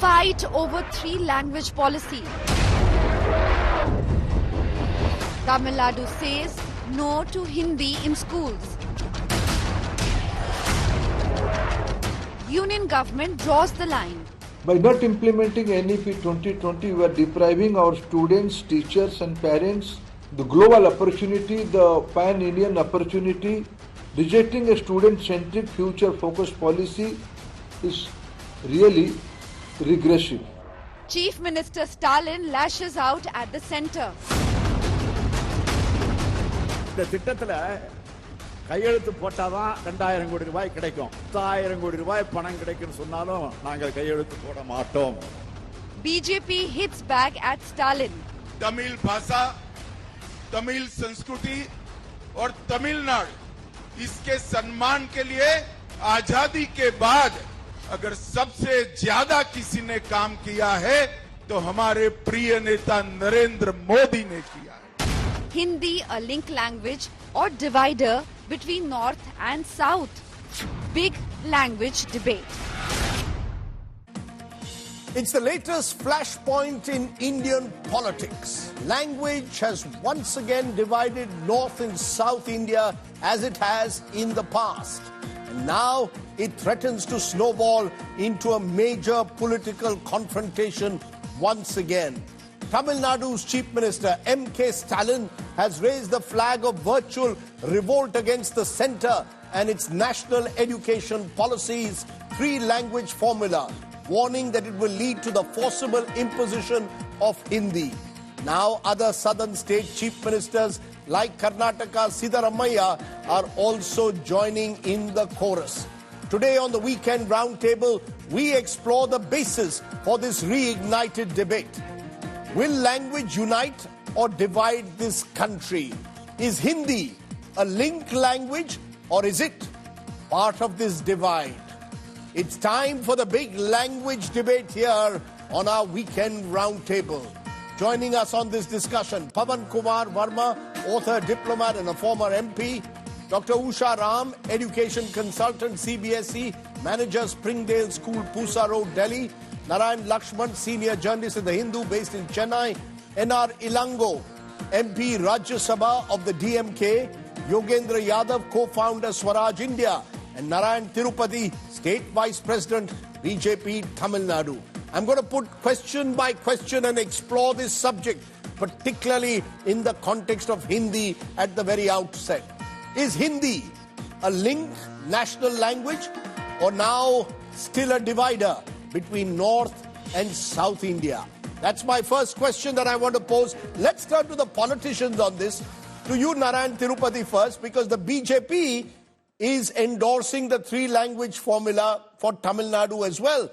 Fight over three-language policy. Tamil Nadu says no to Hindi in schools. Union government draws the line. By not implementing NEP 2020, we are depriving our students, teachers and parents the global opportunity, the pan-Indian opportunity. Rejecting a student-centric, future-focused policy is really regressive. Chief Minister Stalin lashes out at the centre. இந்த திட்டத்துல கையெழுத்து போட்டாதான் 2000 கோடி ரூபாய் கிடைக்கும். 1000 கோடி ரூபாய் பணம் கிடைக்கும்னு சொன்னாலும் நாங்கள் கையெழுத்து போட மாட்டோம். BJP hits back at Stalin. Tamil भाषा, तमिल संस्कृति और तमिलनाडु इसके सम्मान के लिए आजादी के बाद अगर सबसे ज्यादा किसी ने काम किया है तो हमारे प्रिय नेता नरेंद्र मोदी ने किया है. Hindi a link language or divider between North and South. Big language debate. It's the latest flashpoint in Indian politics. Language has once again divided North and South India as it has in the past. And now it threatens to snowball into a major political confrontation once again. Tamil Nadu's Chief Minister MK Stalin has raised the flag of virtual revolt against the centre and its national education policies, three-language formula, warning that it will lead to the forcible imposition of Hindi. Now other southern state chief ministers like Karnataka Siddaramaiah are also joining in the chorus. Today on the Weekend Roundtable, we explore the basis for this reignited debate. Will language unite or divide this country? Is Hindi a link language or is it part of this divide? It's time for the big language debate here on our Weekend Roundtable. Joining us on this discussion, Pavan Kumar Verma, author, diplomat and a former MP. Dr. Usha Ram, education consultant, CBSE, manager, Springdale School, Pusa Road, Delhi. Narayan Lakshman, senior journalist in The Hindu, based in Chennai. N.R. Ilango, MP Rajya Sabha of the DMK. Yogendra Yadav, co-founder Swaraj India. And Narayan Tirupati, State Vice President, BJP, Tamil Nadu. I'm going to put question by question and explore this subject, particularly in the context of Hindi at the very outset. Is Hindi a link national language or now still a divider between North and South India? That's my first question that I want to pose. Let's turn to the politicians on this. To you, Narayan Tirupati, first, because the BJP is endorsing the three-language formula for Tamil Nadu as well.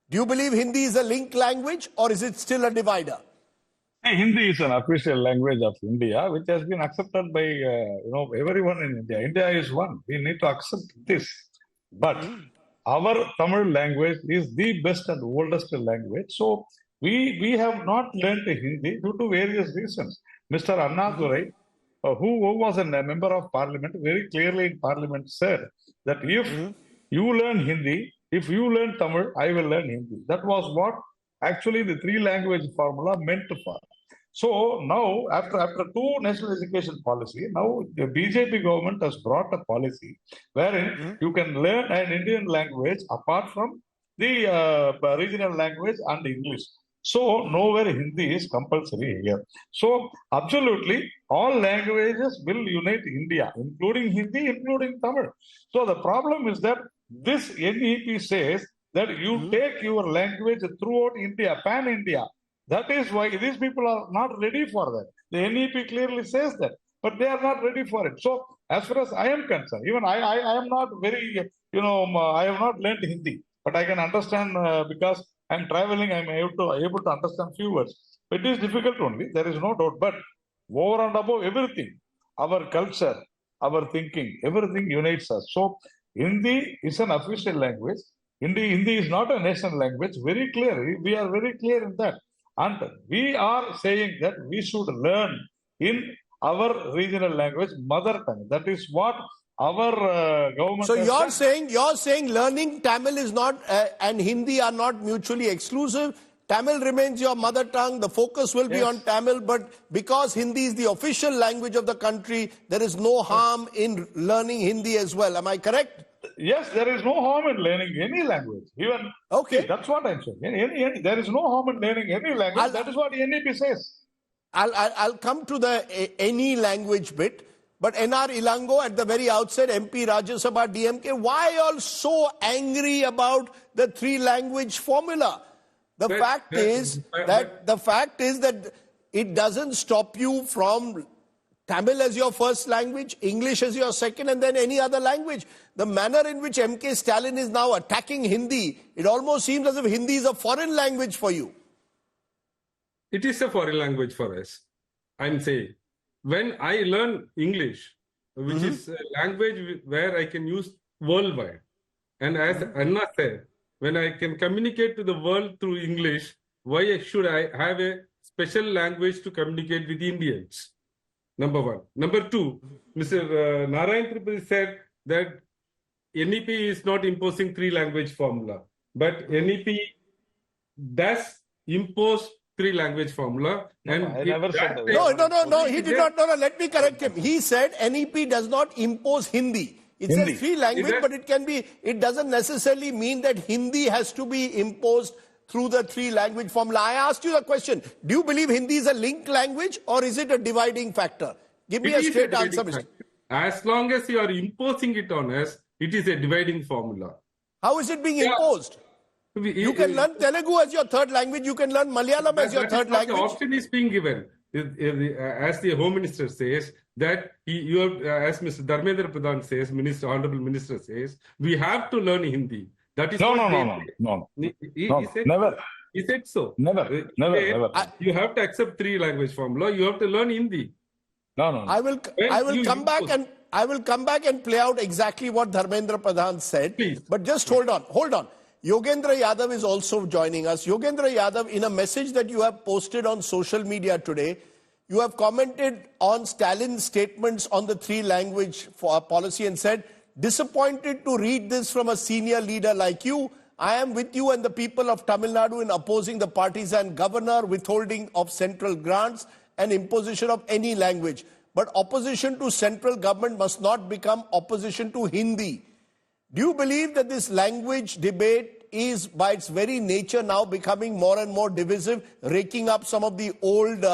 Do you believe Hindi is a link language or is it still a divider? Hindi is an official language of India, which has been accepted by everyone in India. India is one. We need to accept this. But our Tamil language is the best and oldest language. So we have not learnt Hindi due to various reasons. Mr. Annadurai, who was a member of parliament, very clearly in parliament said that if you learn Hindi, if you learn Tamil, I will learn Hindi. That was what actually the three-language formula meant for. So now, after two national education policy, now the BJP government has brought a policy wherein you can learn an Indian language apart from the regional language and English. So nowhere Hindi is compulsory here. So absolutely all languages will unite India, including Hindi, including Tamil. So the problem is that this NEP says that you take your language throughout India, pan-India. That is why these people are not ready for that. The NEP clearly says that, but they are not ready for it. So as far as I am concerned, even I am not very, I have not learned Hindi, but I can understand because I am traveling, I am able to understand few words. It is difficult only, there is no doubt, but over and above everything, our culture, our thinking, everything unites us. So Hindi is an official language. Hindi is not a national language. Very clear. We are very clear in that. And we are saying that we should learn in our regional language, mother tongue. That is what our government. So has you're saying learning Tamil is not and Hindi are not mutually exclusive. Tamil remains your mother tongue. The focus will be Yes. on Tamil, but because Hindi is the official language of the country, there is no harm in learning Hindi as well. Am I correct? Yes, there is no harm in learning any language. Even Okay. see, that's what I'm saying. There is no harm in learning any language. That is what NEP says. I'll come to the any language bit. But NR Ilango at the very outset, MP Rajya Sabha DMK, why are you so angry about the three language formula? The fact is that it doesn't stop you from Tamil as your first language, English as your second, and then any other language. The manner in which MK Stalin is now attacking Hindi, it almost seems as if Hindi is a foreign language for you. It is a foreign language for us. I'm saying, when I learn English, which is a language where I can use worldwide, and as Anna said, when I can communicate to the world through English, why should I have a special language to communicate with Indians? Number one. Number two, Mr. Narayan Tripati said that NEP is not imposing three language formula, but NEP does impose three language formula. And I never said that. No, he did not. No, let me correct him. He said NEP does not impose Hindi. It says three language, but it doesn't necessarily mean that Hindi has to be imposed through the three language formula. I asked you the question, do you believe Hindi is a linked language or is it a dividing factor? Give me a straight answer, Mr. As long as you are imposing it on us, it is a dividing formula. How is it being imposed? You can learn Telugu as your third language. You can learn Malayalam as your third language. The option is being given. As the Home Minister says, that you have, as Mr. Dharmendra Pradhan says, Honorable Minister says, we have to learn Hindi. That is No. He said, Never. He said so. Never. You have to accept three language formula. You have to learn Hindi. No. I will come back and play out exactly what Dharmendra Pradhan said. Please. But just hold on. Yogendra Yadav is also joining us. Yogendra Yadav, in a message that you have posted on social media today, you have commented on Stalin's statements on the three language policy and said, disappointed to read this from a senior leader like you. I am with you and the people of Tamil Nadu in opposing the partisan governor, withholding of central grants and imposition of any language. But opposition to central government must not become opposition to Hindi. Do you believe that this language debate is by its very nature now becoming more and more divisive, raking up some of the old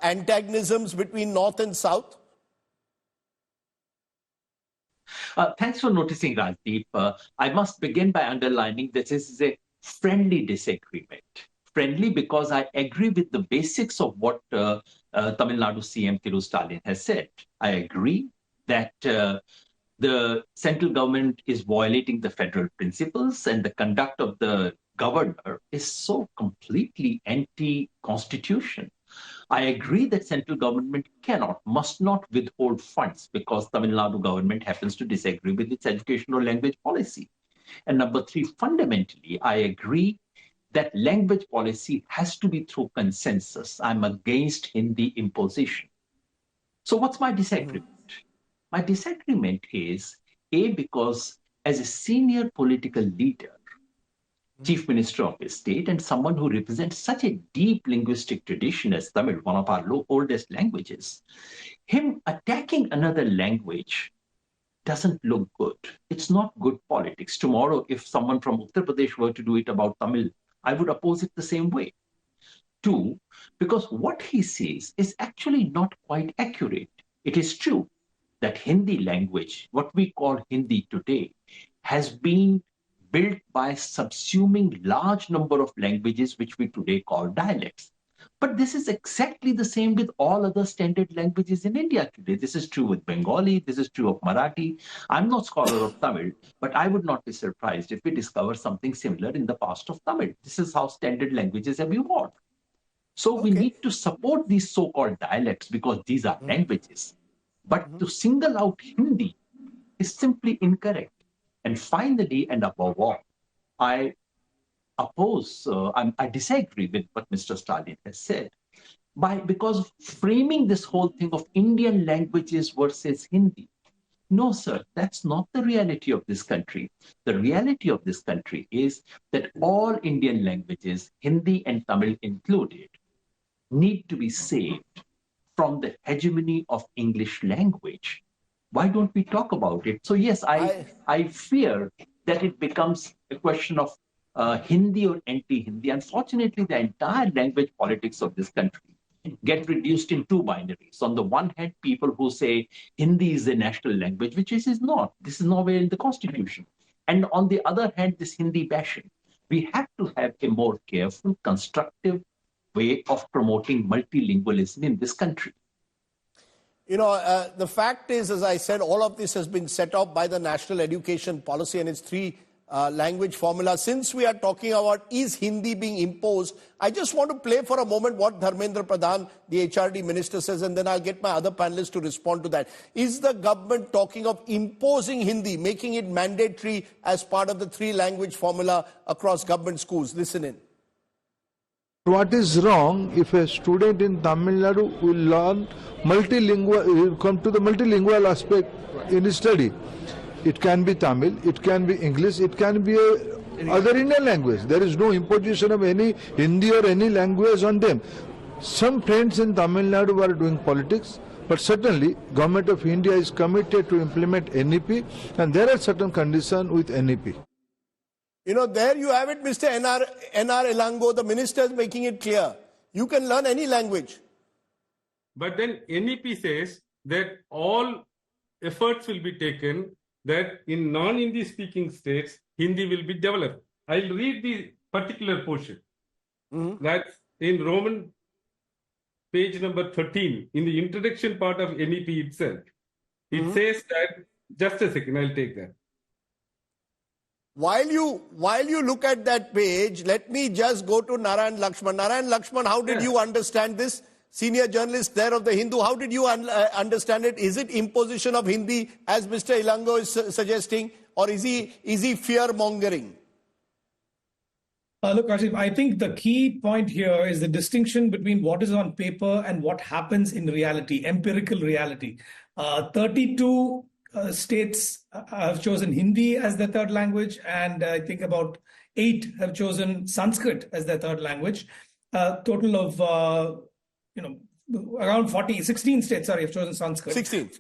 antagonisms between North and South? Thanks for noticing, Rajdeep. I must begin by underlining that this is a friendly disagreement. Friendly because I agree with the basics of what Tamil Nadu CM MK Stalin has said. I agree that the central government is violating the federal principles and the conduct of the governor is so completely anti-constitution. I agree that central government must not withhold funds because Tamil Nadu government happens to disagree with its educational language policy. And number three, fundamentally, I agree that language policy has to be through consensus. I'm against Hindi imposition. So what's my disagreement? My disagreement is, because as a senior political leader, Chief Minister of a state and someone who represents such a deep linguistic tradition as Tamil, one of our oldest languages, him attacking another language doesn't look good. It's not good politics. Tomorrow, if someone from Uttar Pradesh were to do it about Tamil, I would oppose it the same way. Two, because what he says is actually not quite accurate. It is true that Hindi language, what we call Hindi today, has been built by subsuming large number of languages which we today call dialects. But this is exactly the same with all other standard languages in India today. This is true with Bengali, this is true of Marathi. I'm not scholar of Tamil, but I would not be surprised if we discover something similar in the past of Tamil. This is how standard languages have evolved. So we need to support these so-called dialects because these are languages. But to single out Hindi is simply incorrect. And finally, and above all, I disagree with what Mr. Stalin has said because of framing this whole thing of Indian languages versus Hindi. No, sir, that's not the reality of this country. The reality of this country is that all Indian languages, Hindi and Tamil included, need to be saved from the hegemony of English language. Why don't we talk about it? So yes, I fear that it becomes a question of Hindi or anti-Hindi. Unfortunately, the entire language politics of this country get reduced in two binaries. On the one hand, people who say Hindi is the national language, which it is not. This is nowhere in the constitution. And on the other hand, this Hindi bashing. We have to have a more careful, constructive way of promoting multilingualism in this country. You know, the fact is, as I said, all of this has been set up by the National Education Policy and its three language formula. Since we are talking about is Hindi being imposed, I just want to play for a moment what Dharmendra Pradhan, the HRD minister, says, and then I'll get my other panelists to respond to that. Is the government talking of imposing Hindi, making it mandatory as part of the three language formula across government schools? Listen in. What is wrong if a student in Tamil Nadu will learn multilingual, come to the multilingual aspect in his study? It can be Tamil, it can be English, it can be other Indian language. There is no imposition of any Hindi or any language on them. Some friends in Tamil Nadu are doing politics, but certainly Government of India is committed to implement NEP, and there are certain conditions with NEP. You know, there you have it, Mr. N.R. Elango, the minister is making it clear. You can learn any language. But then NEP says that all efforts will be taken that in non-Hindi speaking states, Hindi will be developed. I'll read the particular portion. That's in Roman page number 13, in the introduction part of NEP itself. It says that, just a second, I'll take that. While you look at that page, let me just go to Narayan Lakshman. Narayan Lakshman, how did you understand this? Senior journalist there of the Hindu, how did you understand it? Is it imposition of Hindi, as Mr. Elango is suggesting, or is he fear-mongering? Look, Ashif, I think the key point here is the distinction between what is on paper and what happens in reality, empirical reality. 32 states have chosen Hindi as their third language, and I think about 8 have chosen Sanskrit as their third language. Total of around 16 states, have chosen Sanskrit. 16.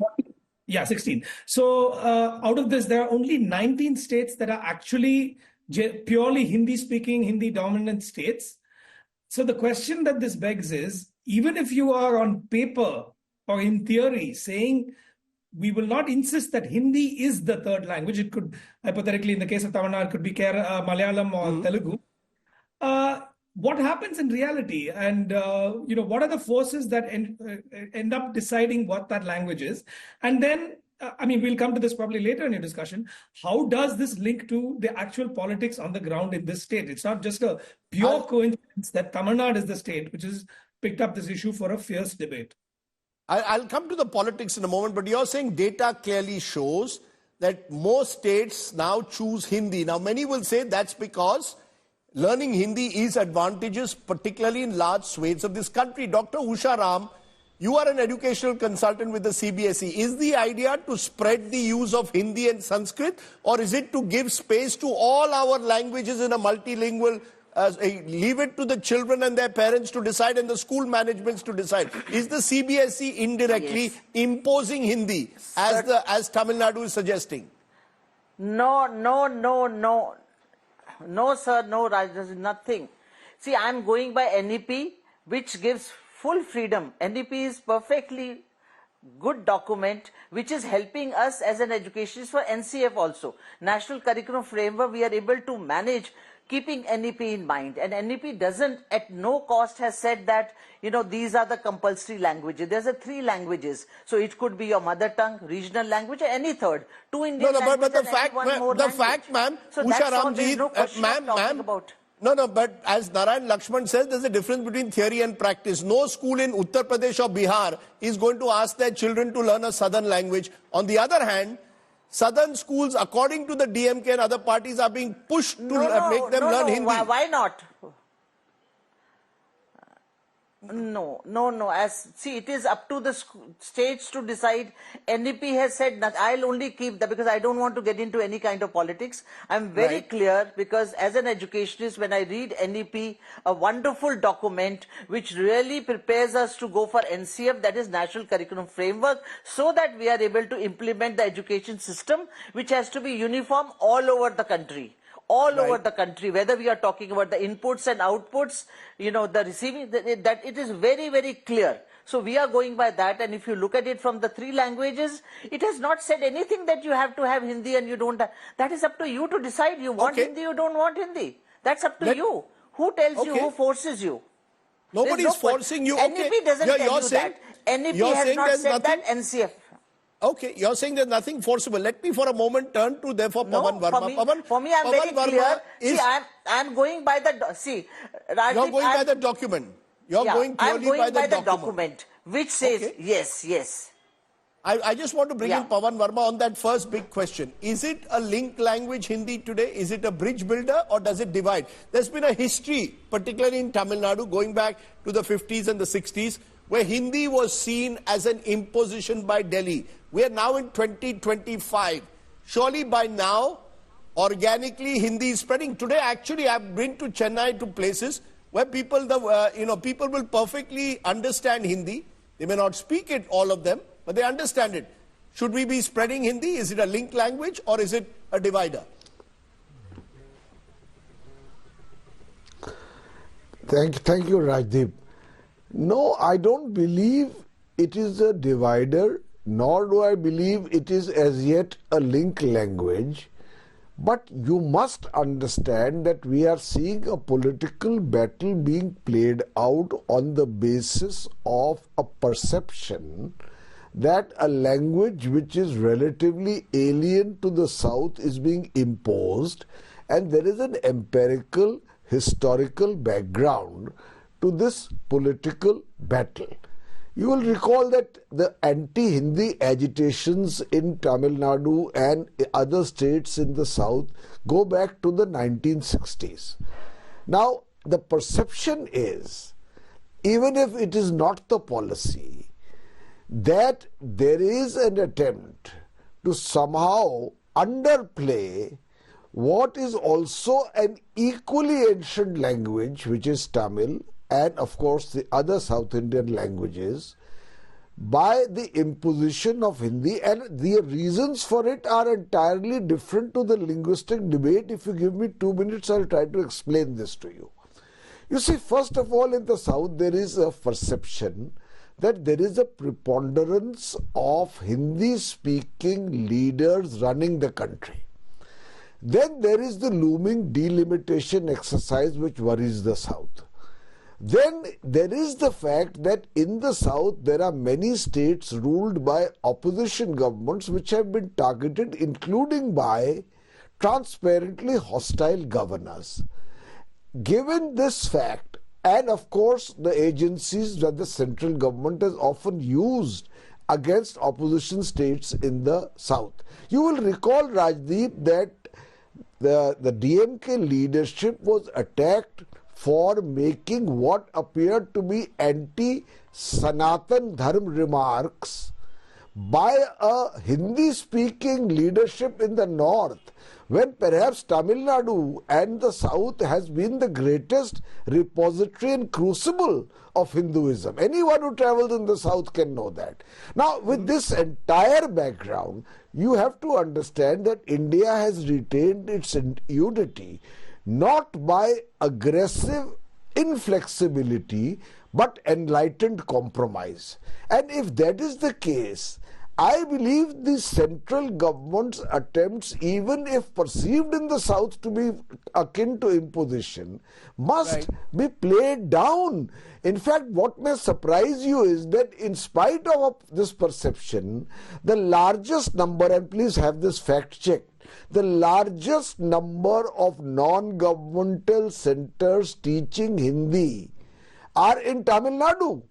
16. So out of this, there are only 19 states that are actually purely Hindi-speaking, Hindi-dominant states. So the question that this begs is, even if you are on paper or in theory saying we will not insist that Hindi is the third language, it could, hypothetically, in the case of Tamil Nadu, could be Malayalam or Telugu. What happens in reality, and what are the forces that end up deciding what that language is? And then, we'll come to this probably later in your discussion. How does this link to the actual politics on the ground in this state? It's not just a pure coincidence that Tamil Nadu is the state which has picked up this issue for a fierce debate. I'll come to the politics in a moment, but you're saying data clearly shows that most states now choose Hindi. Now, many will say that's because learning Hindi is advantageous, particularly in large swathes of this country. Dr. Usha Ram, you are an educational consultant with the CBSE. Is the idea to spread the use of Hindi and Sanskrit, or is it to give space to all our languages in a multilingual, leave it to the children and their parents to decide and the school managements to decide? Is the CBSE indirectly imposing Hindi, as Tamil Nadu is suggesting? No, sir, no, Raj, there's nothing. See, I'm going by NEP, which gives full freedom. NEP is perfectly good document, which is helping us as an educationist for NCF also. National Curriculum Framework, we are able to manage keeping NEP in mind. And NEP doesn't, at no cost, has said that, these are the compulsory languages. There's 3 languages. So it could be your mother tongue, regional language, or any third. 2 Indian languages but the fact, ma'am, so Usha Ramji, ma'am, but as Narayan Lakshman says, there's a difference between theory and practice. No school in Uttar Pradesh or Bihar is going to ask their children to learn a southern language. On the other hand, southern schools, according to the DMK and other parties, are being pushed to make them learn Hindi. Why not? No. See, it is up to the states to decide. NEP has said that I'll only keep that because I don't want to get into any kind of politics. I'm very clear because as an educationist, when I read NEP, a wonderful document which really prepares us to go for NCF, that is National Curriculum Framework, so that we are able to implement the education system, which has to be uniform all over the country. Over the country, whether we are talking about the inputs and outputs, the receiving, that it is very, very clear. So we are going by that, and if you look at it from the three languages, it has not said anything that you have to have Hindi and you don't. That is up to you to decide. You want Hindi, you don't want Hindi. That's up to you. Who tells you? Who forces you? Nobody's forcing you. NEP doesn't tell you that. NEP has not said that. NCF. Okay, you're saying there's nothing forcible. Let me for a moment turn to therefore Pawan Verma. For me, I'm very clear. See, I'm going by the... See, Rajdeep, you're going by the document. You're going purely by the document. Which says yes. I just want to bring in Pawan Verma on that first big question. Is it a link language Hindi today? Is it a bridge builder or does it divide? There's been a history, particularly in Tamil Nadu, going back to the 50s and the 60s, where Hindi was seen as an imposition by Delhi. We are now in 2025. Surely by now, organically, Hindi is spreading. Today, actually, I've been to Chennai, to places where people, people will perfectly understand Hindi. They may not speak it, all of them, but they understand it. Should we be spreading Hindi? Is it a link language or is it a divider? Thank you, Rajdeep. No, I don't believe it is a divider, nor do I believe it is as yet a link language. But you must understand that we are seeing a political battle being played out on the basis of a perception that a language which is relatively alien to the South is being imposed, and there is an empirical historical background to this political battle. You will recall that the anti-Hindi agitations in Tamil Nadu and other states in the South go back to the 1960s. Now, the perception is, even if it is not the policy, that there is an attempt to somehow underplay what is also an equally ancient language, which is Tamil, and of course the other South Indian languages, by the imposition of Hindi, and the reasons for it are entirely different to the linguistic debate. If you give me 2 minutes, I'll try to explain this to you. You see, first of all, in the South there is a perception that there is a preponderance of Hindi-speaking leaders running the country. Then there is the looming delimitation exercise which worries the South. Then there is the fact that in the South there are many states ruled by opposition governments which have been targeted, including by transparently hostile governors. Given this fact, and of course the agencies that the central government has often used against opposition states in the South. You will recall, Rajdeep, that the DMK leadership was attacked for making what appeared to be anti-Sanatan Dharma remarks by a Hindi-speaking leadership in the north, when perhaps Tamil Nadu and the south has been the greatest repository and crucible of Hinduism. Anyone who travels in the south can know that. Now, with this entire background, you have to understand that India has retained its unity not by aggressive inflexibility, but enlightened compromise. And if that is the case, I believe the central government's attempts, even if perceived in the South to be akin to imposition, must be played down. In fact, what may surprise you is that in spite of this perception, the largest number, and please have this fact checked, the largest number of non-governmental centers teaching Hindi are in Tamil Nadu.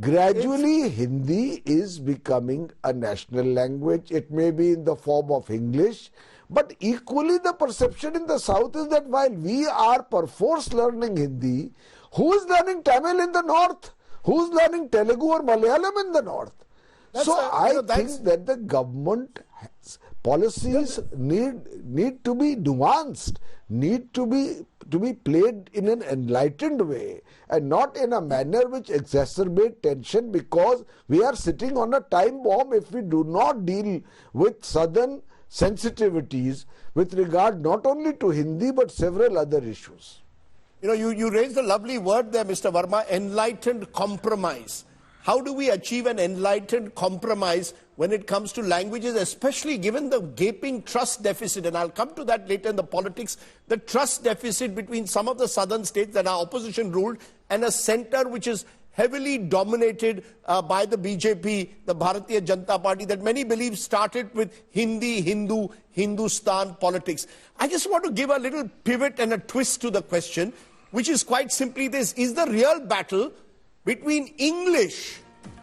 Gradually, Hindi is becoming a national language. It may be in the form of English, but equally the perception in the South is that while we are perforce learning Hindi, who is learning Tamil in the North? Who's learning Telugu or Malayalam in the north? So I think that the government policies need to be nuanced, need to be played in an enlightened way and not in a manner which exacerbate tension, because we are sitting on a time bomb if we do not deal with southern sensitivities with regard not only to Hindi but several other issues. You know, you raised a lovely word there, Mr. Verma, enlightened compromise. How do we achieve an enlightened compromise when it comes to languages, especially given the gaping trust deficit? And I'll come to that later in the politics. The trust deficit between some of the southern states that are opposition ruled and a center which is heavily dominated by the BJP, the Bharatiya Janata Party, that many believe started with Hindi, Hindu, Hindustan politics. I just want to give a little pivot and a twist to the question, which is quite simply this: is the real battle between English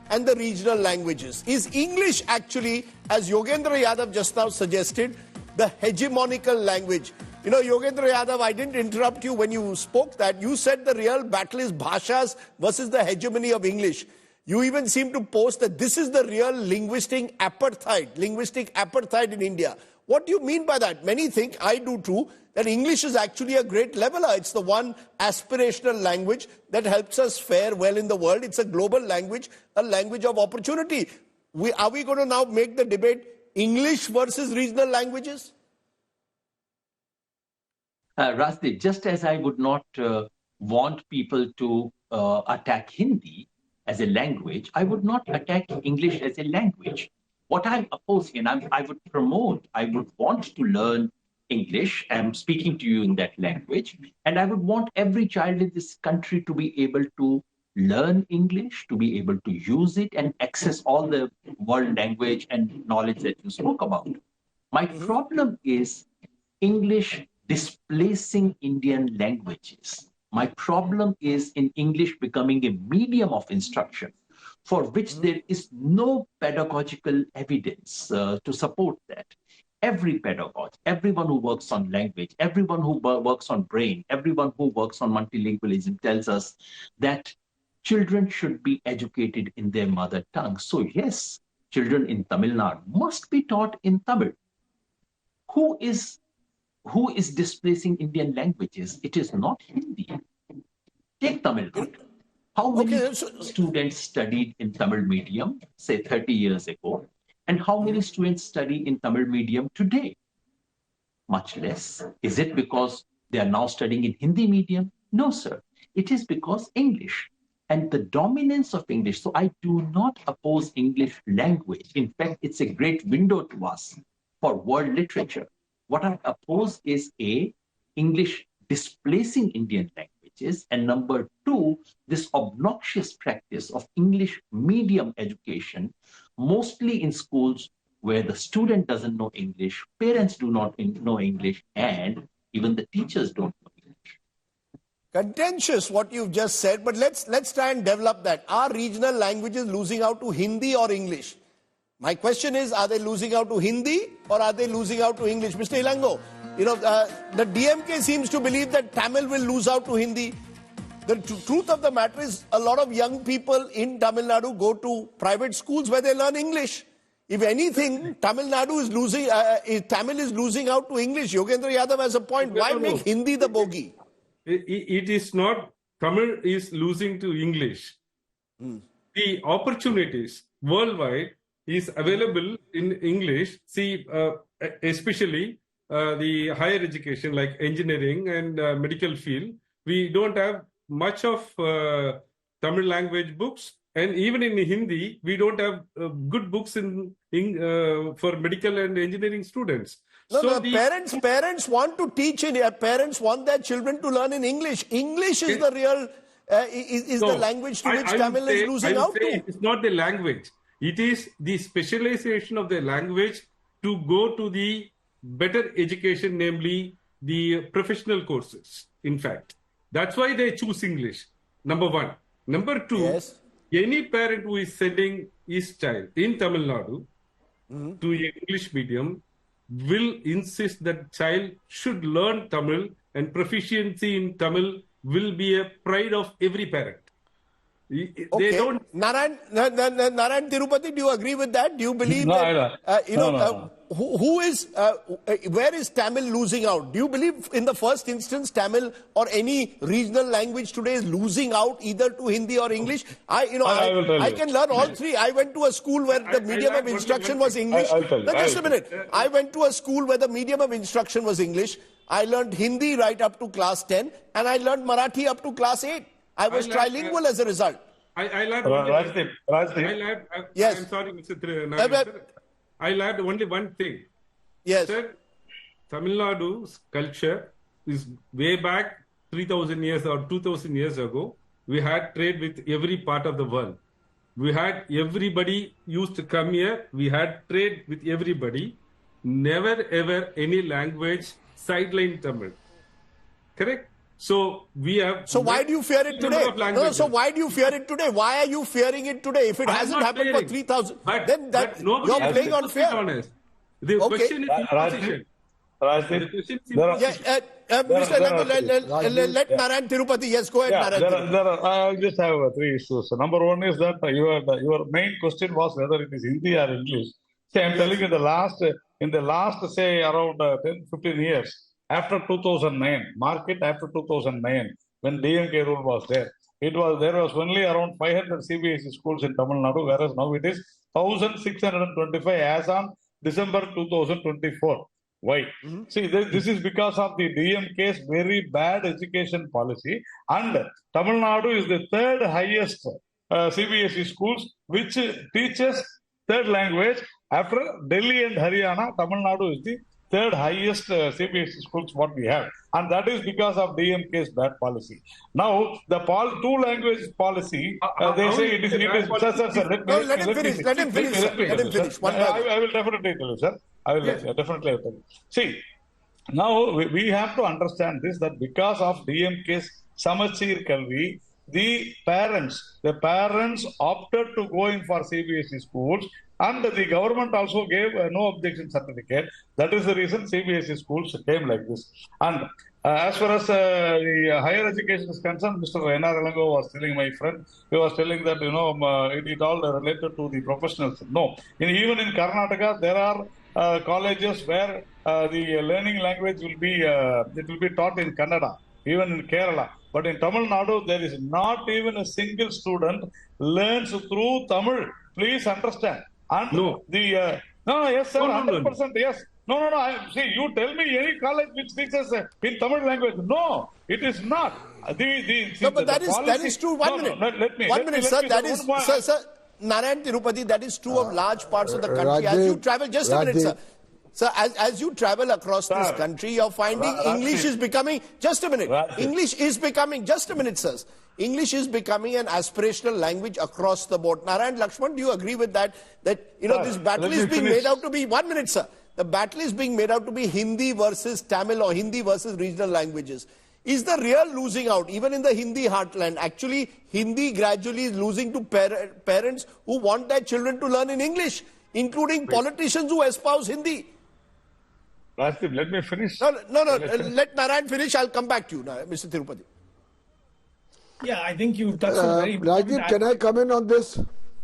and the regional languages? Is English actually, as Yogendra Yadav just now suggested, the hegemonical language? You know, Yogendra Yadav, I didn't interrupt you when you spoke that. You said the real battle is bhashas versus the hegemony of English. You even seem to post that this is the real linguistic apartheid in India. What do you mean by that? Many think, I do too, that English is actually a great leveler. It's the one aspirational language that helps us fare well in the world. It's a global language, a language of opportunity. Are we going to now make the debate English versus regional languages? Rasdeep, just as I would not want people to attack Hindi as a language, I would not attack English as a language. What I'm opposing, and I would promote, I would want to learn English. I'm speaking to you in that language. And I would want every child in this country to be able to learn English, to be able to use it and access all the world language and knowledge that you spoke about. My problem is English displacing Indian languages. My problem is in English becoming a medium of instruction for which there is no pedagogical evidence to support that. Every pedagogue, everyone who works on language, everyone who works on brain, everyone who works on multilingualism tells us that children should be educated in their mother tongue. So yes, children in Tamil Nadu must be taught in Tamil. Who is displacing Indian languages? It is not Hindi. Take Tamil Nadu. How many students studied in Tamil medium, say 30 years ago, and how many students study in Tamil medium today? Much less. Is it because they are now studying in Hindi medium? No, sir. It is because English and the dominance of English. So I do not oppose English language. In fact, it's a great window to us for world literature. What I oppose is A, English displacing Indian languages, and number two, this obnoxious practice of English medium education, mostly in schools where the student doesn't know English, parents do not know English, and even the teachers don't know English. Contentious what you've just said, but let's try and develop that. Are regional languages losing out to Hindi or English? My question is, are they losing out to Hindi or are they losing out to English? Mr. Ilango, you know, the DMK seems to believe that Tamil will lose out to Hindi. The truth of the matter is a lot of young people in Tamil Nadu go to private schools where they learn English. If anything, Tamil is losing out to English. Yogendra Yadav has a point. Why make Hindi the bogey? It is not Tamil is losing to English. The opportunities worldwide is available in English. See, especially the higher education like engineering and medical field, we don't have much of Tamil language books, and even in Hindi, we don't have good books for medical and engineering students. No, so parents want to teach in here. Parents want their children to learn in English. English is the real the language to which Tamil is losing out to. It's not the language. It is the specialization of the language to go to the better education, namely the professional courses, in fact. That's why they choose English, number one. Number two, any parent who is sending his child in Tamil Nadu to English medium will insist that child should learn Tamil, and proficiency in Tamil will be a pride of every parent. They don't. Narayan Tirupati, do you agree with that? Do you believe No, that, where is Tamil losing out? Do you believe in the first instance Tamil or any regional language today is losing out either to Hindi or English? I can learn all three. I went to a school where the medium of instruction was English. Just a minute. I went to a school where the medium of instruction was English. I learned Hindi right up to class 10 and I learned Marathi up to class 8. I was trilingual as a result. I learned. Yes. I'm sorry, Mr. Narayan. I learned only one thing. Yes. Sir, Tamil Nadu's culture is way back 3,000 years or 2,000 years ago. We had trade with every part of the world. We had everybody used to come here. We had trade with everybody. Never ever any language sideline Tamil. Correct? So we have. So why do you fear it today? No, so why do you fear it today? Why are you fearing it today? If it hasn't happened for 3,000, then that you're playing on fear. Honest. The question is imposition. Let Narayan Tirupati. Yes, go ahead, Narayan. I just have three issues. Number one is that your main question was whether it is Hindi or English. See, I'm telling you, in the last say around 10-15 years. After 2009, market after 2009, when DMK rule was there, there was only around 500 CBSE schools in Tamil Nadu, whereas now it is 1,625 as on December 2024. Why? See, this is because of the DMK's very bad education policy, and Tamil Nadu is the third highest CBSE schools which teaches third language. After Delhi and Haryana, Tamil Nadu is the third highest CBSE schools what we have, and that is because of DMK's bad policy. Now the two language policy, they say it is. Sir, let him finish. I will definitely tell you, sir. I will definitely tell you. See, now we have to understand this, that because of DMK's Samachir Kalvi, the parents opted to go in for CBSE schools. And the government also gave no objection certificate. That is the reason CBSE schools came like this. And as far as the higher education is concerned, Mr. N.R. Elango was telling, my friend, he was telling that, it all related to the professionals. No. Even in Karnataka, there are colleges where the learning language will be taught in Kannada, even in Kerala. But in Tamil Nadu, there is not even a single student learns through Tamil. Please understand. And yes, sir, 100%, yes. No. See, you tell me any college which teaches in Tamil language. No, it is not. But that is true. One minute, sir. That is, sir, Narayan Tirupati, that is true of large parts of the country. As you travel, just a minute, sir. Sir, as you travel across this country, you're finding English is becoming, just a minute, English is becoming, just a minute, sir. English is becoming an aspirational language across the board. Narayan Lakshman, do you agree with that? That, this battle is being made out to be, 1 minute, sir. The battle is being made out to be Hindi versus Tamil or Hindi versus regional languages. Is the real losing out, even in the Hindi heartland? Actually, Hindi gradually is losing to parents who want their children to learn in English, including politicians who espouse Hindi. Rajdeep, let me finish. No, let Narayan finish. I'll come back to you, Mr. Tirupati. Yeah, I think you've touched on very important. Rajdeep, can I come in on this?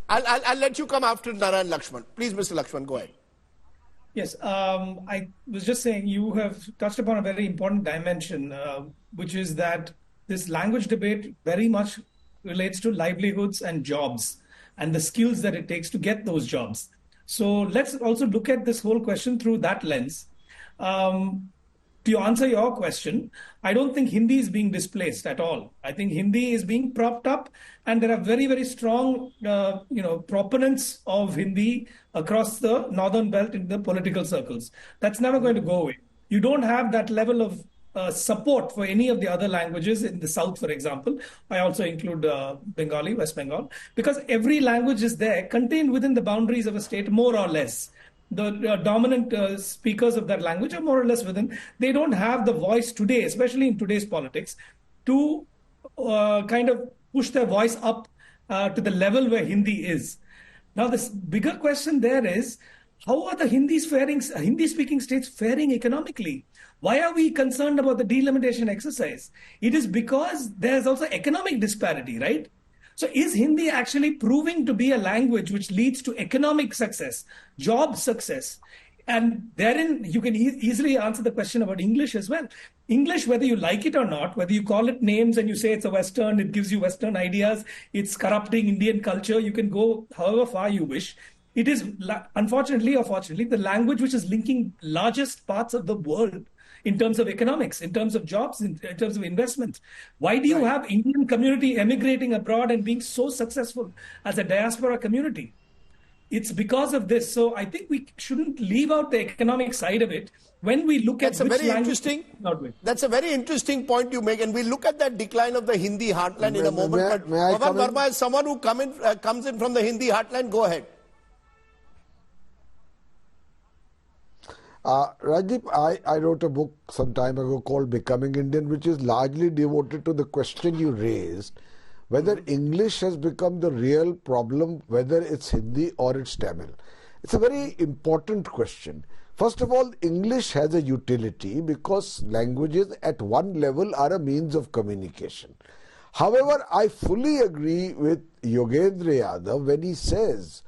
I'll let you come after Narayan Lakshman. Please, Mr. Lakshman, go ahead. Yes, I was just saying you have touched upon a very important dimension, which is that this language debate very much relates to livelihoods and jobs and the skills that it takes to get those jobs. So let's also look at this whole question through that lens. To answer your question, I don't think Hindi is being displaced at all. I think Hindi is being propped up, and there are very, very strong, proponents of Hindi across the northern belt in the political circles. That's never going to go away. You don't have that level of support for any of the other languages in the south, for example. I also include Bengali, West Bengal, because every language is there, contained within the boundaries of a state, more or less. The dominant speakers of that language are more or less within. They don't have the voice today, especially in today's politics, to kind of push their voice up to the level where Hindi is. Now, this bigger question there is, how are the Hindi-speaking states faring economically? Why are we concerned about the delimitation exercise? It is because there's also economic disparity, right? So is Hindi actually proving to be a language which leads to economic success, job success? And therein, you can easily answer the question about English as well. English, whether you like it or not, whether you call it names and you say it's a Western, it gives you Western ideas, it's corrupting Indian culture, you can go however far you wish. It is, unfortunately or fortunately, the language which is linking largest parts of the world in terms of economics, in terms of jobs, in terms of investment. Why do you have Indian community emigrating abroad and being so successful as a diaspora community? It's because of this. So I think we shouldn't leave out the economic side of it when we look That's at a very interesting. That's a very interesting point you make, and we'll look at that decline of the Hindi heartland in a moment. May I Pawan Verma, as someone who comes in from the Hindi heartland, go ahead. Rajdeep, I wrote a book some time ago called Becoming Indian, which is largely devoted to the question you raised, whether English has become the real problem, whether it's Hindi or it's Tamil. It's a very important question. First of all, English has a utility because languages at one level are a means of communication. However, I fully agree with Yogendra Yadav when he says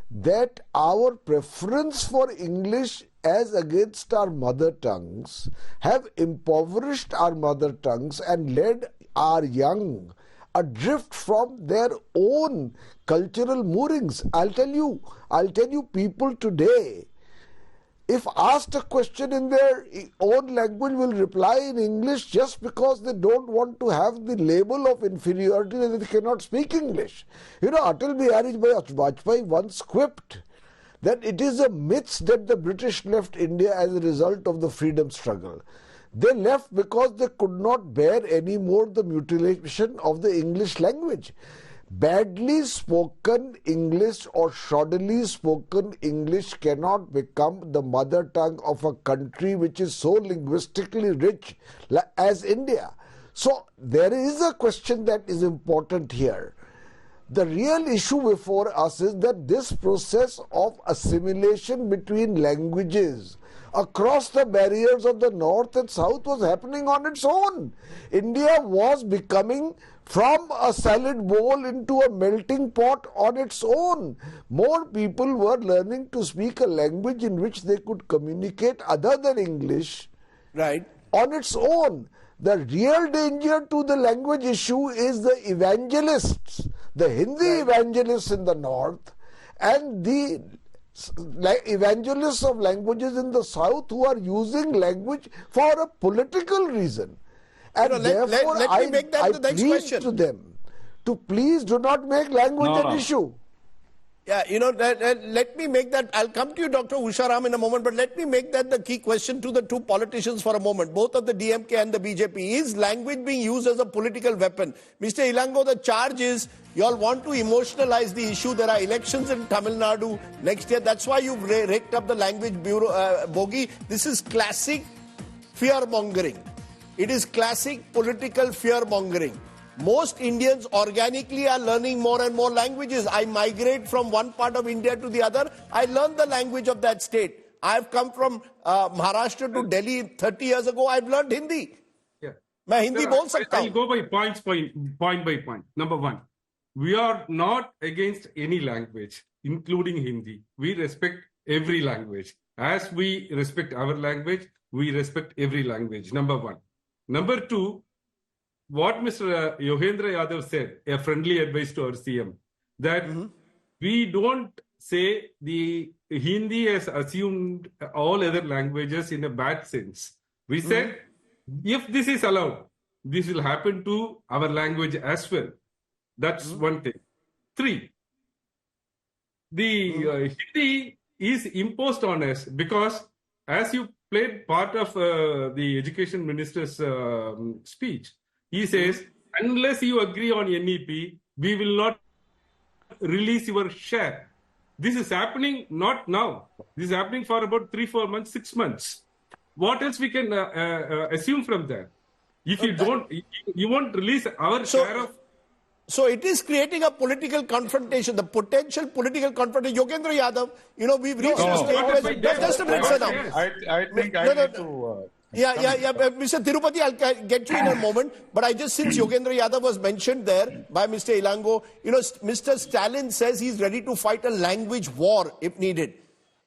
that our preference for English as against our mother tongues have impoverished our mother tongues and led our young adrift from their own cultural moorings. I'll tell you, people today, if asked a question in their own language, will reply in English just because they don't want to have the label of inferiority that they cannot speak English. You know, Atal Bihari Vajpayee once quipped that it is a myth that the British left India as a result of the freedom struggle. They left because they could not bear any more the mutilation of the English language. Badly spoken English or shoddily spoken English cannot become the mother tongue of a country which is so linguistically rich as India. So there is a question that is important here. The real issue before us is that this process of assimilation between languages across the barriers of the north and south was happening on its own. India was becoming from a salad bowl into a melting pot on its own. More people were learning to speak a language in which they could communicate other than English, right, on its own. The real danger to the language issue is the evangelists, the Hindi evangelists in the north and the evangelists of languages in the south who are using language for a political reason. And therefore, I plead to them to please do not make language an issue. Yeah, you know, let me make that, I'll come to you, Dr. Usharam, in a moment, but let me make that the key question to the two politicians for a moment, both of the DMK and the BJP. Is language being used as a political weapon? Mr. Ilango, the charge is you all want to emotionalize the issue. There are elections in Tamil Nadu next year. That's why you've raked up the language bureau bogey. This is classic fear-mongering. It is classic political fear-mongering. Most Indians organically are learning more and more languages. I migrate from one part of India to the other. I learn the language of that state. I've come from Maharashtra to Delhi 30 years ago. I've learned Hindi. Yeah. I'll go by point by point. Number one, we are not against any language, including Hindi. We respect every language. As we respect our language, we respect every language. Number one. Number two, what Mr. Yogendra Yadav said, a friendly advice to our CM, that we don't say the Hindi has assumed all other languages in a bad sense. We said, if this is allowed, this will happen to our language as well. That's one thing. Three, the Hindi is imposed on us because as you played part of the education minister's speech, he says, unless you agree on NEP, we will not release your share. This is happening not now. This is happening for about 3-4 months, 6 months. What else we can assume from that? If you don't, you won't release our share of. So it is creating a political confrontation, the potential political confrontation. Yogendra Yadav, you know, we've reached a stage where... Just a minute, sir. I think I need to Yeah. Mr. Tirupati, I'll get you in a moment. But since Yogendra Yadav was mentioned there by Mr. Ilango, Mr. Stalin says he's ready to fight a language war if needed.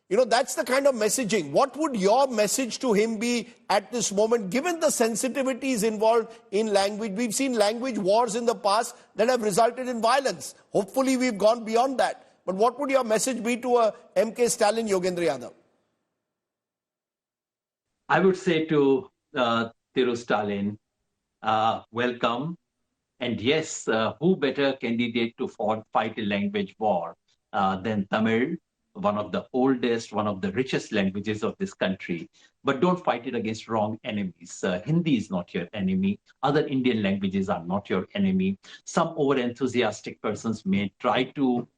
That's the kind of messaging. What would your message to him be at this moment, given the sensitivities involved in language? We've seen language wars in the past that have resulted in violence. Hopefully, we've gone beyond that. But what would your message be to MK Stalin, Yogendra Yadav? I would say to Thiru Stalin, welcome. And yes, who better candidate to fight a language war than Tamil, one of the oldest, one of the richest languages of this country. But don't fight it against wrong enemies. Hindi is not your enemy. Other Indian languages are not your enemy. Some over-enthusiastic persons may try to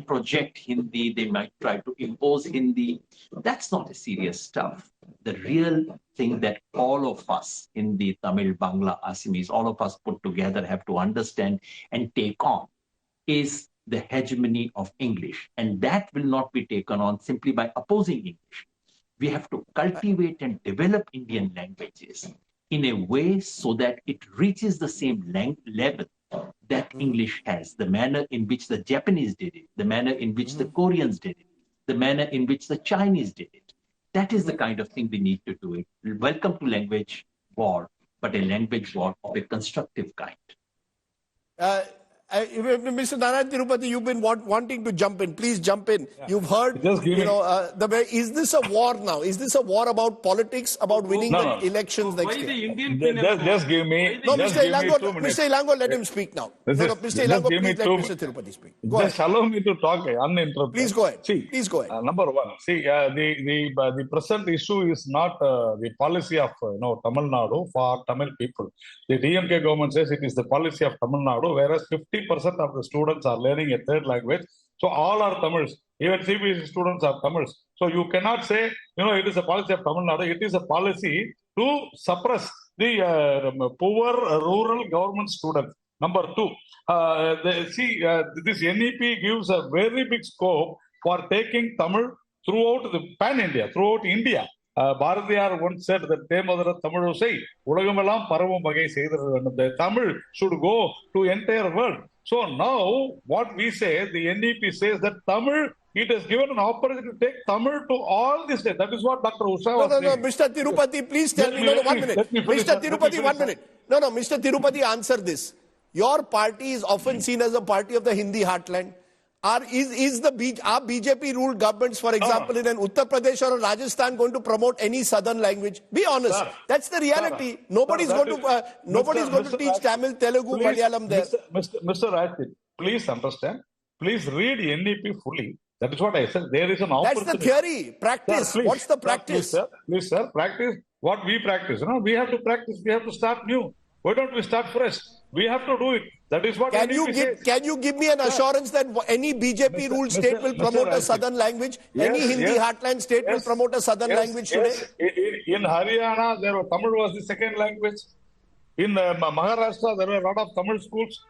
project Hindi. They might try to impose Hindi. That's not a serious stuff. The real thing that all of us, Hindi, Tamil, Bangla, Assamese, all of us put together have to understand and take on is the hegemony of English. And that will not be taken on simply by opposing English. We have to cultivate and develop Indian languages in a way so that it reaches the same level that English has, the manner in which the Japanese did it, the manner in which the Koreans did it, the manner in which the Chinese did it. That is the kind of thing we need to do it. Welcome to language war, but a language war of a constructive kind. Mr. Narayan Tirupati, you've been wanting to jump in. Please jump in. Yeah. You've heard, is this a war now? Is this a war about politics, about winning the elections next year? Just give me. No, Mr. Ilango, let him speak now. Mr. Ilango, please let Mr. Tirupati speak. Just allow me to talk uninterrupted. Please go ahead. Number one, the present issue is not the policy of Tamil Nadu for Tamil people. The DMK government says it is the policy of Tamil Nadu, whereas 50% of the students are learning a third language. So all are Tamils. Even CBSE students are Tamils. So you cannot say, it is a policy of Tamil Nadu. It is a policy to suppress the poor rural government students. Number two, this NEP gives a very big scope for taking Tamil throughout the pan-India, throughout India. Bharatiyar once said that Tamil say, the Tamil should go to entire world. So now what we say, the NEP says that Tamil, it has given an opportunity to take Tamil to all this day. That is what Dr. Usha was saying. No, Mr. Tirupati, please tell me. 1 minute. Mr. Tirupati, 1 minute. No, Mr. Tirupati, answer this. Your party is often seen as a party of the Hindi heartland. Are BJP ruled governments, for example, in an Uttar Pradesh or Rajasthan, going to promote any southern language? Be honest. Sir, that's the reality. Nobody's going to teach Tamil, Telugu, Malayalam there. Mr. Rajit, please understand. Please read NEP fully. That is what I said. There is an opportunity. That's the theory. Practice. Sir, what's the practice? Please, sir. Practice what we practice. We have to practice. We have to start new. Why don't we start fresh? We have to do it. That is what Can you give me an assurance that any BJP ruled state will promote a southern language? Any Hindi heartland state will promote a southern language today? In Haryana, Tamil was the second language. In Maharashtra, there were a lot of Tamil schools.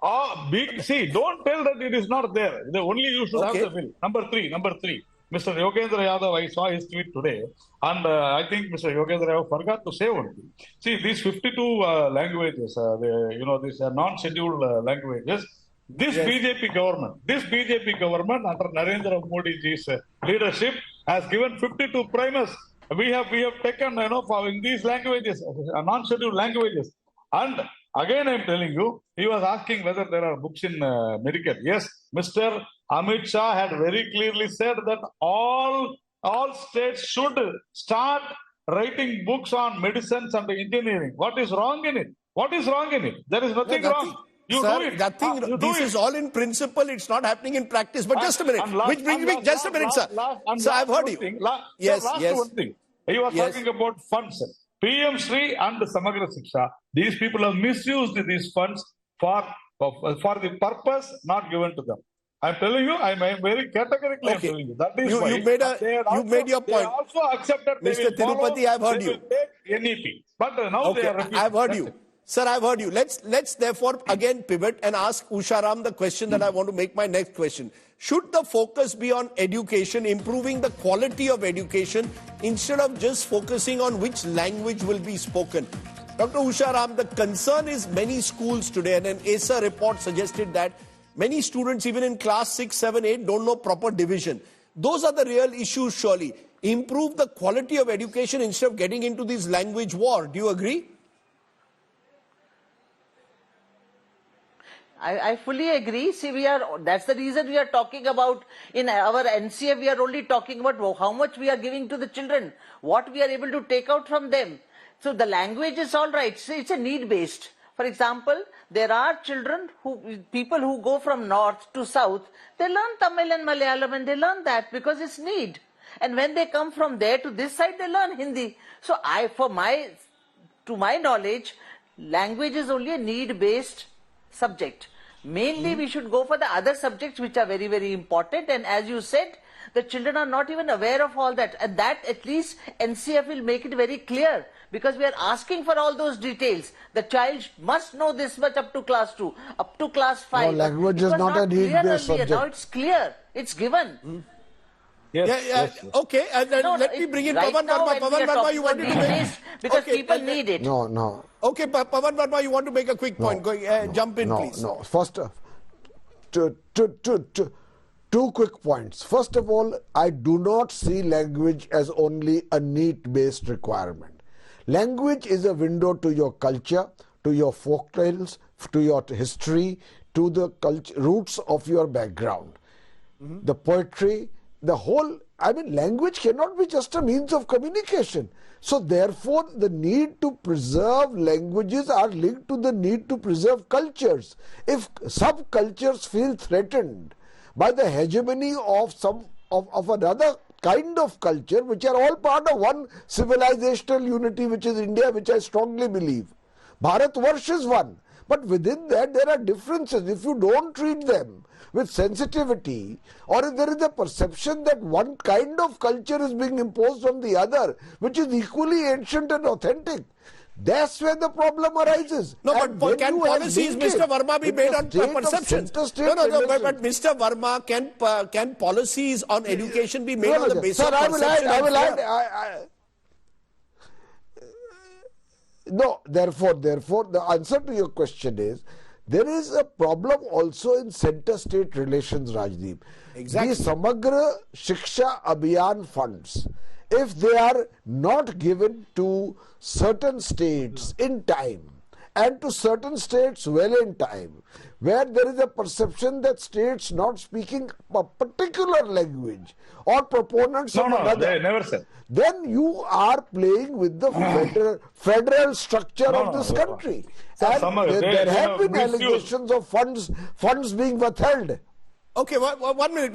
Don't tell that it is not there. Only you should have the will. Number three. Mr. Yogendra Yadav, I saw his tweet today, and I think Mr. Yogendra Yadav forgot to say one thing. See, these 52 languages, these non-scheduled languages, this BJP government under Narendra Modi's leadership has given 52 primers. We have taken, in these languages, non-scheduled languages. And again, I'm telling you, he was asking whether there are books in medical. Yes, Mr. Amit Shah had very clearly said that all states should start writing books on medicines and engineering. What is wrong in it? There is nothing wrong. You do it. This is all in principle. It's not happening in practice. But just a minute. Just a minute, sir. Sir, I've heard you. Yes. One thing. He was talking about funds. PM Shri and Samagra Shiksha. These people have misused these funds for the purpose not given to them. I'm telling you, I'm very categorically telling you. That is why you made your point. They also accepted Mr. Tirupati, I've heard you. NEP. But now they are refusing. I've heard you. Sir, I've heard you. Let's therefore again pivot and ask Usharam the question that I want to make my next question. Should the focus be on education, improving the quality of education, instead of just focusing on which language will be spoken? Dr. Usharam, the concern is many schools today, and an ASA report suggested that many students, even in class 6, 7, 8, don't know proper division. Those are the real issues, surely. Improve the quality of education instead of getting into this language war. Do you agree? I fully agree. See, that's the reason we are talking about, in our NCA, we are only talking about how much we are giving to the children, what we are able to take out from them. So the language is all right. See, it's a need-based. For example, there are people who go from north to south, they learn Tamil and Malayalam, and they learn that because it's need. And when they come from there to this side, they learn Hindi. So to my knowledge, language is only a need-based subject. Mainly we should go for the other subjects which are very, very important. And as you said, the children are not even aware of all that. And that at least NCF will make it very clear, because we are asking for all those details. The child must know this much up to class 2, up to class 5. No, language is not a need-based subject. Now it's clear. It's given. Yes. Okay, let me bring in Pawan Verma. Pawan Verma, you want to make... Because people need it. No. Okay, Pawan Verma, you want to make a quick point. Jump in, please. No. First, two quick points. First of all, I do not see language as only a need-based requirement. Language is a window to your culture, to your folktales, to your history, to the roots of your background. The poetry, the whole, language cannot be just a means of communication. So therefore, the need to preserve languages are linked to the need to preserve cultures. If subcultures feel threatened by the hegemony of another kind of culture, which are all part of one civilizational unity, which is India, which I strongly believe. Bharatvarsh is one. But within that, there are differences. If you don't treat them with sensitivity, or if there is a perception that one kind of culture is being imposed on the other, which is equally ancient and authentic, that's where the problem arises. No, but can policies, Mr. Verma, be made on perceptions? No, but Mr. Verma, can policies on education be made on the basis of perception? No, therefore, the answer to your question is, there is a problem also in center-state relations, Rajdeep. Exactly. The Samagra Shiksha Abhiyan funds, if they are not given to certain states in time, and to certain states well in time, where there is a perception that states not speaking a particular language or proponents of another, they never said. Then you are playing with the federal structure of this country. And there have been allegations of funds being withheld. Okay, 1 minute.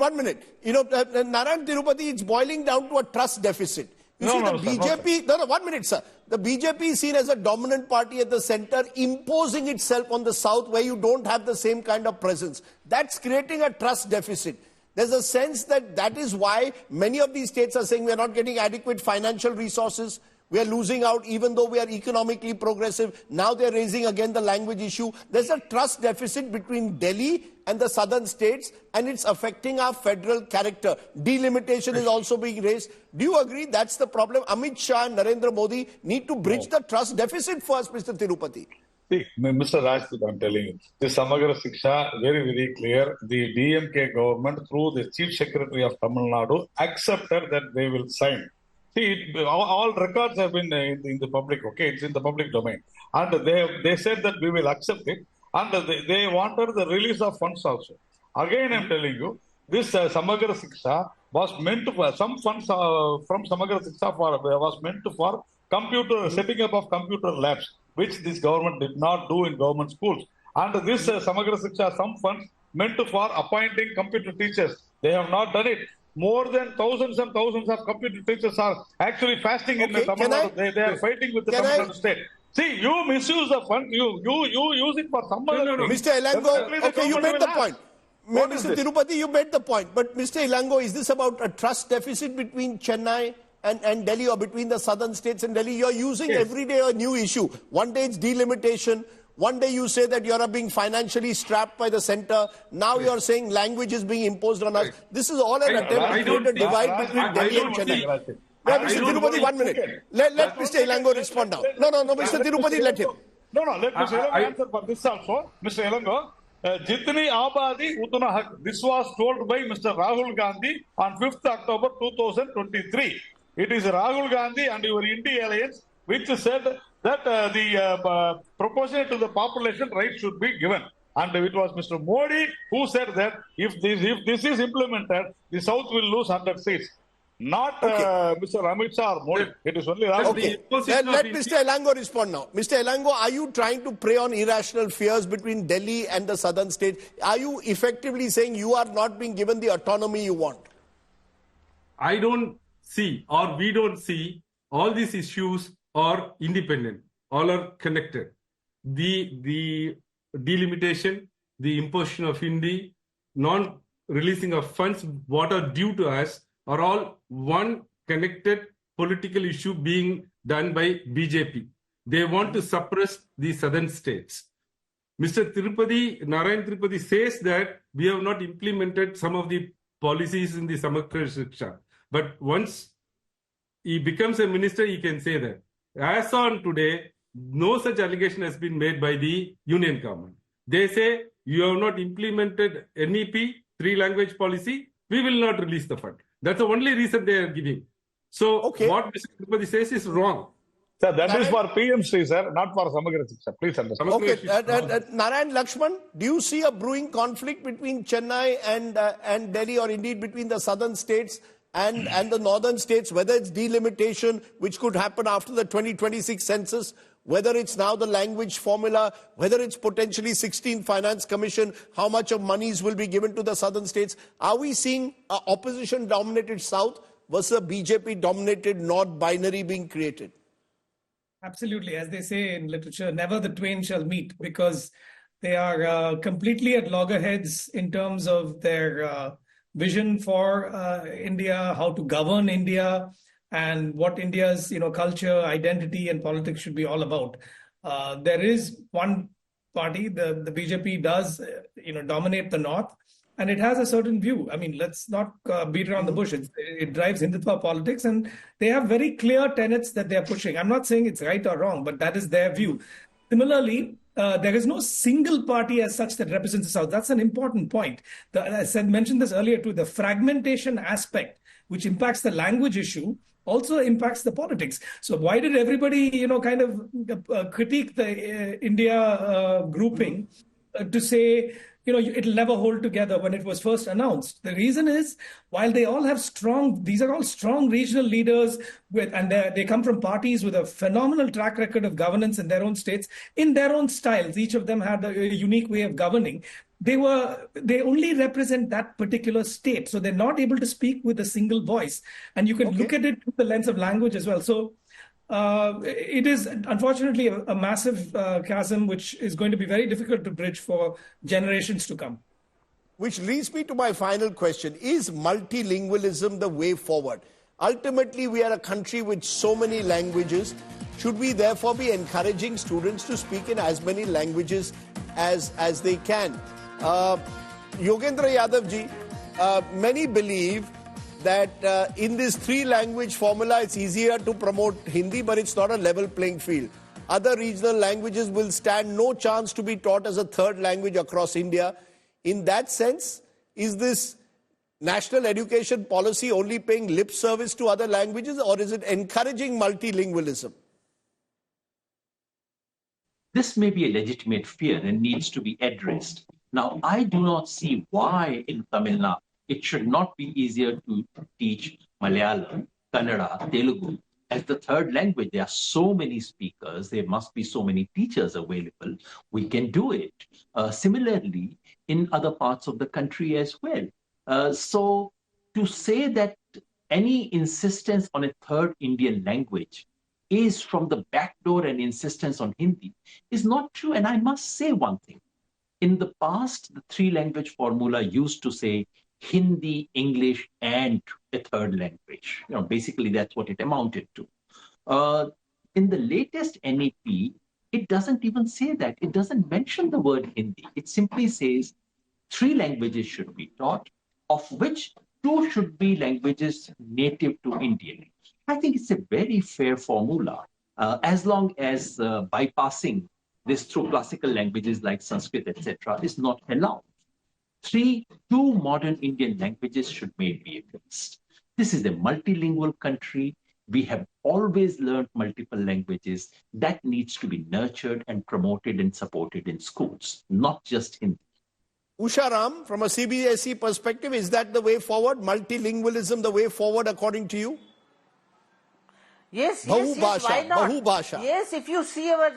Narayan Tirupati, it's boiling down to a trust deficit. BJP, 1 minute, sir. The BJP is seen as a dominant party at the center, imposing itself on the south where you don't have the same kind of presence. That's creating a trust deficit. There's a sense that is why many of these states are saying we're not getting adequate financial resources. We are losing out even though we are economically progressive. Now they're raising again the language issue. There's a trust deficit between Delhi and the southern states, and it's affecting our federal character. Delimitation is also being raised. Do you agree that's the problem? Amit Shah and Narendra Modi need to bridge the trust deficit first, Mr. Tirupati. See, Mr. Rajput, I'm telling you, the Samagra Shiksha, very, very clear. The DMK government, through the Chief Secretary of Tamil Nadu, accepted that they will sign. See, all records have been in the public, okay? It's in the public domain. And they said that we will accept it. And they wanted the release of funds also. Again, I'm telling you, this Samagra Shiksha was meant for, some funds from Samagra Shiksha was meant for setting up of computer labs, which this government did not do in government schools. And this Samagra Shiksha, some funds meant for appointing computer teachers. They have not done it. More than thousands and thousands of computer teachers are actually fasting in the Tamil Nadu. They are fighting with the Tamil Nadu state. See, you misuse the fund, you use it for some other thing. Mr. Elango, okay, you made the point. Mr. Tirupati, you made the point. But Mr. Elango, is this about a trust deficit between Chennai and Delhi, or between the southern states and Delhi? You're using every day a new issue. One day it's delimitation. One day you say that you're being financially strapped by the center. Now you're saying language is being imposed on us. This is all an attempt to create a divide between Delhi and Chennai. Mr. Tirupati, 1 minute. Let Mr. Elango respond now. No, Mr. Tirupati, let him. No, let Mr. Elango answer for this also. Mr. Elango, Jitni Abadi Utana Haq. This was told by Mr. Rahul Gandhi on 5th October 2023. It is Rahul Gandhi and your India Alliance which said that the proportionate to the population right should be given. And it was Mr. Modi who said that if this is implemented, the South will lose 100 seats. Not Mr. Amit Shah or Modi. It is only Rahul. Okay. Let Mr. Elango respond now. Mr. Elango, are you trying to prey on irrational fears between Delhi and the southern states? Are you effectively saying you are not being given the autonomy you want? I don't see, or we don't see, all these issues are independent. All are connected. The delimitation, the imposition of Hindi, non-releasing of funds, what are due to us, are all one connected political issue being done by BJP. They want to suppress the southern states. Mr. Narayan Tirupati says that we have not implemented some of the policies in the Samagra Shiksha. But once he becomes a minister, he can say that. As on today, no such allegation has been made by the union government. They say, you have not implemented NEP, three-language policy, we will not release the fund. That's the only reason they are giving. So what Mr. Tirupati says is wrong. Sir, that is for PMC, sir, not for Samagra Shiksha. Please understand. Okay, Narayan Lakshman, do you see a brewing conflict between Chennai and Delhi, or indeed between the southern states and the northern states, whether it's delimitation, which could happen after the 2026 census, whether it's now the language formula, whether it's potentially 16th Finance Commission, how much of monies will be given to the southern states? Are we seeing an opposition-dominated south versus a BJP-dominated north binary being created? Absolutely. As they say in literature, never the twain shall meet, because they are completely at loggerheads in terms of their vision for India, how to govern India, and what India's culture, identity, and politics should be all about. There is one party, the BJP, does dominate the north, and it has a certain view. I mean, let's not beat around the bush. It drives Hindutva politics, and they have very clear tenets that they are pushing. I'm not saying it's right or wrong, but that is their view. Similarly, there is no single party as such that represents the South. That's an important point. I mentioned this earlier too. The fragmentation aspect, which impacts the language issue, also impacts the politics. So why did everybody, kind of critique the India grouping to say, it'll never hold together when it was first announced? The reason is, while they all have these are all strong regional leaders and they come from parties with a phenomenal track record of governance in their own states, in their own styles. Each of them had a unique way of governing. They only represent that particular state. So they're not able to speak with a single voice. And you can look at it through the lens of language as well. So it is unfortunately a massive chasm, which is going to be very difficult to bridge for generations to come. Which leads me to my final question. Is multilingualism the way forward? Ultimately, we are a country with so many languages. Should we therefore be encouraging students to speak in as many languages as they can? Yogendra Yadav ji, many believe that in this three-language formula, it's easier to promote Hindi, but it's not a level playing field. Other regional languages will stand no chance to be taught as a third language across India. In that sense, is this national education policy only paying lip service to other languages, or is it encouraging multilingualism? This may be a legitimate fear and needs to be addressed. Now, I do not see why in Tamil Nadu it should not be easier to teach Malayalam, Kannada, Telugu as the third language. There are so many speakers, there must be so many teachers available. We can do it. Similarly, in other parts of the country as well. So to say that any insistence on a third Indian language is from the back door an insistence on Hindi is not true. And I must say one thing. In the past, the three-language formula used to say Hindi, English, and a third language. Basically that's what it amounted to. In the latest NEP, it doesn't even say that. It doesn't mention the word Hindi. It simply says 3 languages should be taught, of which 2 should be languages native to Indian. I think it's a very fair formula, as long as bypassing this through classical languages like Sanskrit, etc., is not allowed. 2 modern Indian languages should be replaced. This is a multilingual country. We have always learned multiple languages. That needs to be nurtured and promoted and supported in schools, not just in. Usharam, from a CBSE perspective, is that the way forward? Multilingualism the way forward according to you? Yes, why not? Bahubhasha. Yes, if you see our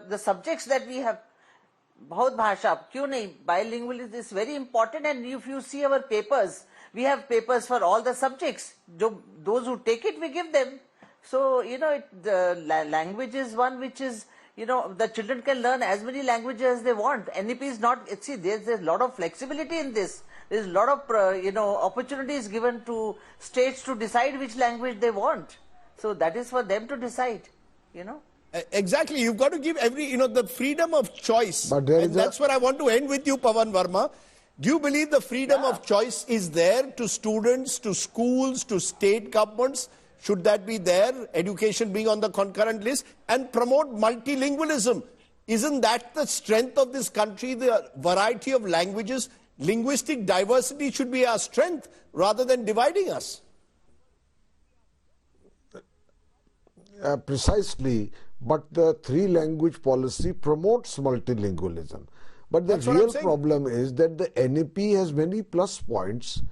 the subjects that we have, bahut bhasha, kyun nahi? Bilingualism is very important, and if you see our papers, we have papers for all the subjects. Those who take it, we give them. So, the language is one which is, the children can learn as many languages as they want. NEP is not, see, there's a lot of flexibility in this. There's a lot of, opportunities given to states to decide which language they want. So that is for them to decide, Exactly. You've got to give the freedom of choice. But that's where I want to end with you, Pavan Verma. Do you believe the freedom of choice is there to students, to schools, to state governments? Should that be there? Education being on the concurrent list, and promote multilingualism. Isn't that the strength of this country, the variety of languages? Linguistic diversity should be our strength rather than dividing us. Precisely, but the 3-language policy promotes multilingualism. But the real problem is that the NEP has many plus points.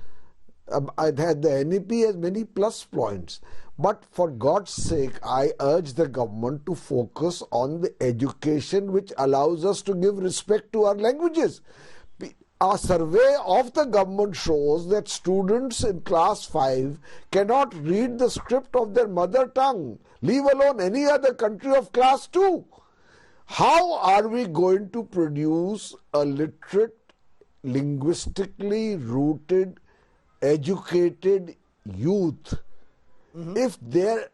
The NEP has many plus points. But for God's sake, I urge the government to focus on the education which allows us to give respect to our languages. A survey of the government shows that students in class 5 cannot read the script of their mother tongue, leave alone any other country of class 2. How are we going to produce a literate, linguistically rooted, educated youth if their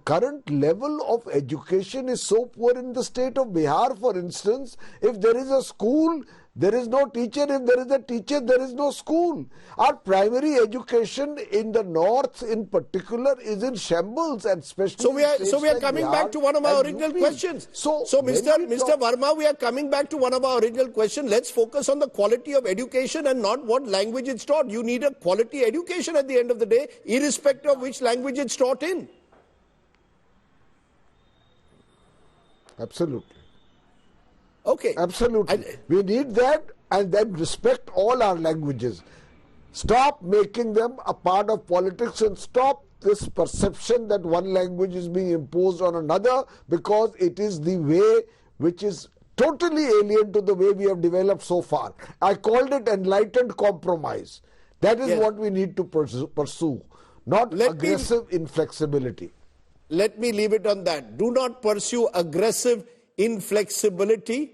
current level of education is so poor in the state of Bihar, for instance? If there is a school, there is no teacher. If there is a teacher, there is no school. Our primary education in the north in particular is in shambles, and especially so we are coming back to one of our original questions. So Mr. Verma, we are coming back to one of our original questions. Let's focus on the quality of education and not what language it's taught. You need a quality education at the end of the day, irrespective of which language it's taught in. Absolutely. Okay. Absolutely. We need that, and then respect all our languages. Stop making them a part of politics, and stop this perception that one language is being imposed on another because it is the way which is totally alien to the way we have developed so far. I called it enlightened compromise. That is what we need to pursue, not aggressive inflexibility. Let me leave it on that. Do not pursue aggressive inflexibility.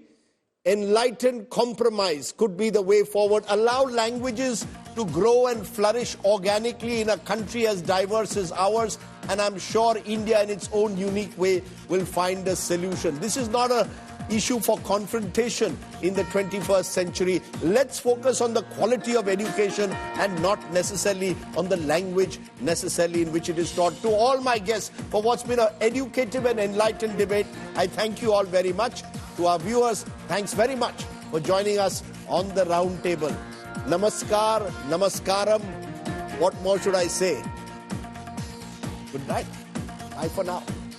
Enlightened compromise could be the way forward. Allow languages to grow and flourish organically in a country as diverse as ours, and I'm sure India in its own unique way will find a solution. This is not an issue for confrontation in the 21st century. Let's focus on the quality of education and not necessarily on the language necessarily in which it is taught. To all my guests, for what's been an educative and enlightened debate, I thank you all very much. To our viewers, thanks very much for joining us on the round table. Namaskar, namaskaram. What more should I say? Good night. Bye for now.